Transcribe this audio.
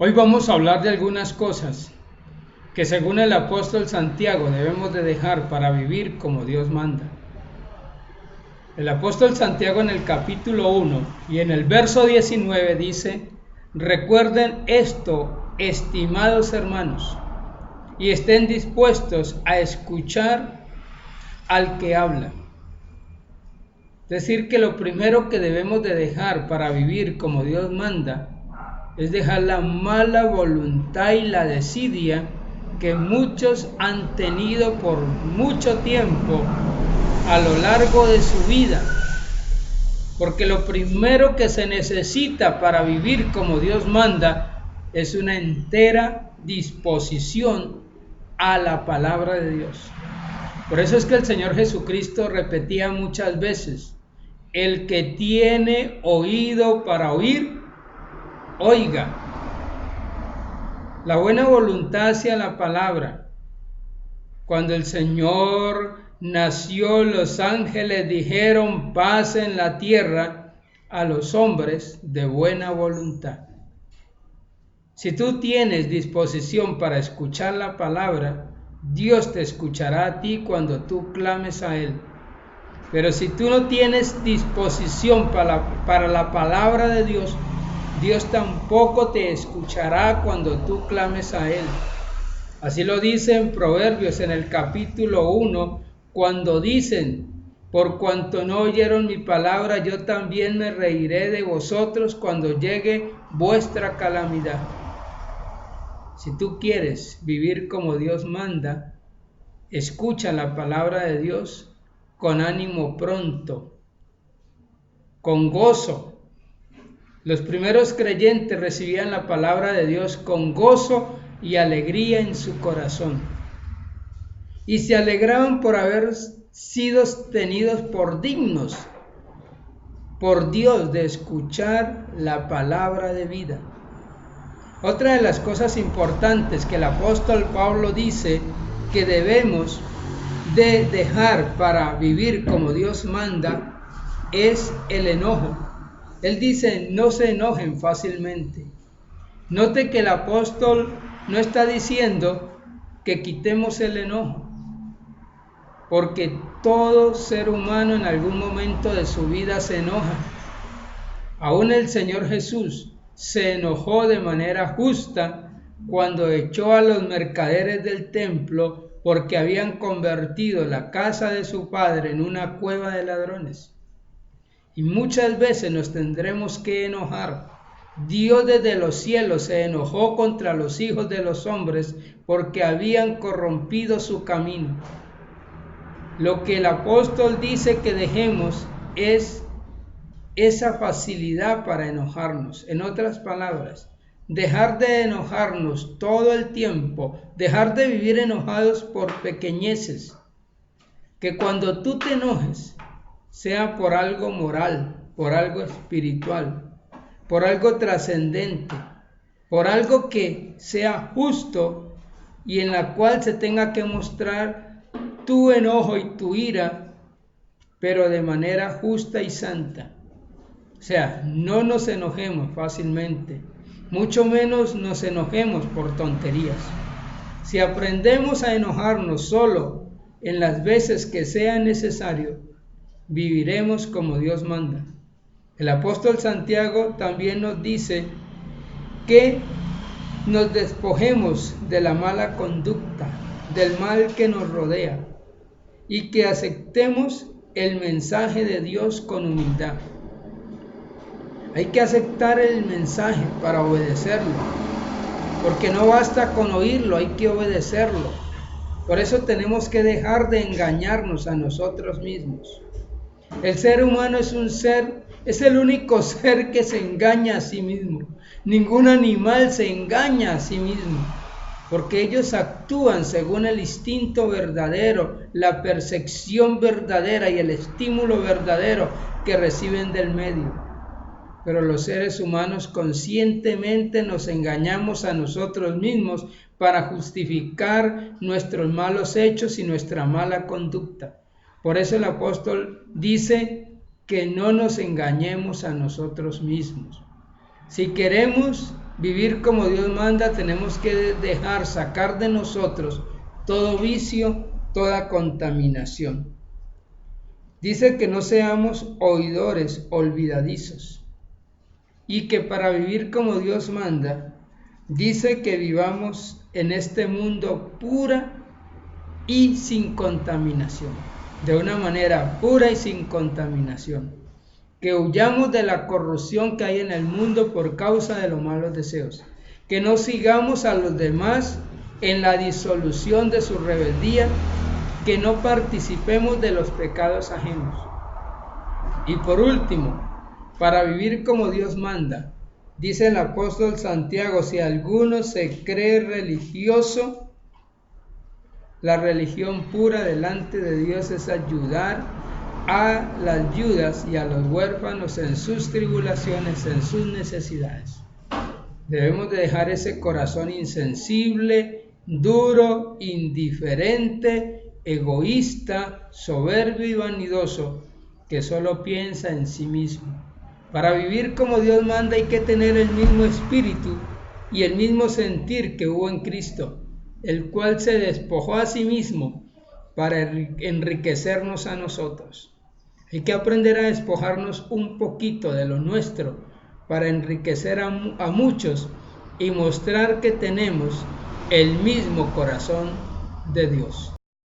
Hoy vamos a hablar de algunas cosas que según el apóstol Santiago debemos de dejar para vivir como Dios manda. El apóstol Santiago en el capítulo 1 y en el verso 19 dice: recuerden esto, estimados hermanos, y estén dispuestos a escuchar al que habla. Es decir, que lo primero que debemos de dejar para vivir como Dios manda es dejar la mala voluntad y la desidia que muchos han tenido por mucho tiempo a lo largo de su vida. Porque lo primero que se necesita para vivir como Dios manda es una entera disposición a la palabra de Dios. Por eso es que el Señor Jesucristo repetía muchas veces: el que tiene oído para oír, oiga. La buena voluntad hacia la palabra. Cuando el Señor nació, los ángeles dijeron paz en la tierra a los hombres de buena voluntad. Si tú tienes disposición para escuchar la palabra, Dios te escuchará a ti cuando tú clames a Él. Pero si tú no tienes disposición para la palabra de Dios, Dios tampoco te escuchará cuando tú clames a Él. Así lo dice en Proverbios en el capítulo 1, cuando dicen: por cuanto no oyeron mi palabra, yo también me reiré de vosotros cuando llegue vuestra calamidad. Si tú quieres vivir como Dios manda, escucha la palabra de Dios con ánimo pronto, con gozo. Los primeros creyentes recibían la palabra de Dios con gozo y alegría en su corazón, y se alegraban por haber sido tenidos por dignos por Dios de escuchar la palabra de vida. Otra de las cosas importantes que el apóstol Pablo dice que debemos de dejar para vivir como Dios manda es el enojo. Él dice: no se enojen fácilmente. Note que el apóstol no está diciendo que quitemos el enojo, porque todo ser humano en algún momento de su vida se enoja. Aún el Señor Jesús se enojó de manera justa cuando echó a los mercaderes del templo porque habían convertido la casa de su padre en una cueva de ladrones. Y muchas veces nos tendremos que enojar. Dios desde los cielos se enojó contra los hijos de los hombres porque habían corrompido su camino. Lo que el apóstol dice que dejemos es esa facilidad para enojarnos. En otras palabras, dejar de enojarnos todo el tiempo, dejar de vivir enojados por pequeñeces. Que cuando tú te enojes, sea por algo moral, por algo espiritual, por algo trascendente, por algo que sea justo y en la cual se tenga que mostrar tu enojo y tu ira, pero de manera justa y santa. O sea, no nos enojemos fácilmente, mucho menos nos enojemos por tonterías. Si aprendemos a enojarnos solo en las veces que sea necesario, viviremos como Dios manda. El apóstol Santiago también nos dice que nos despojemos de la mala conducta, del mal que nos rodea, y que aceptemos el mensaje de Dios con humildad. Hay que aceptar el mensaje para obedecerlo, porque no basta con oírlo, hay que obedecerlo. Por eso tenemos que dejar de engañarnos a nosotros mismos. El ser humano es el único ser que se engaña a sí mismo. Ningún animal se engaña a sí mismo, porque ellos actúan según el instinto verdadero, la percepción verdadera y el estímulo verdadero que reciben del medio. Pero los seres humanos conscientemente nos engañamos a nosotros mismos para justificar nuestros malos hechos y nuestra mala conducta. Por eso el apóstol dice que no nos engañemos a nosotros mismos. Si queremos vivir como Dios manda, tenemos que sacar de nosotros todo vicio, toda contaminación. Dice que no seamos oidores olvidadizos y que para vivir como Dios manda, dice que vivamos en este mundo pura y sin contaminación, de una manera pura y sin contaminación, que huyamos de la corrupción que hay en el mundo por causa de los malos deseos, que no sigamos a los demás en la disolución de su rebeldía, que no participemos de los pecados ajenos. Y por último, para vivir como Dios manda, dice el apóstol Santiago, si alguno se cree religioso, la religión pura delante de Dios es ayudar a las viudas y a los huérfanos en sus tribulaciones, en sus necesidades. Debemos de dejar ese corazón insensible, duro, indiferente, egoísta, soberbio y vanidoso, que solo piensa en sí mismo. Para vivir como Dios manda hay que tener el mismo espíritu y el mismo sentir que hubo en Cristo, el cual se despojó a sí mismo para enriquecernos a nosotros. Hay que aprender a despojarnos un poquito de lo nuestro para enriquecer a muchos y mostrar que tenemos el mismo corazón de Dios.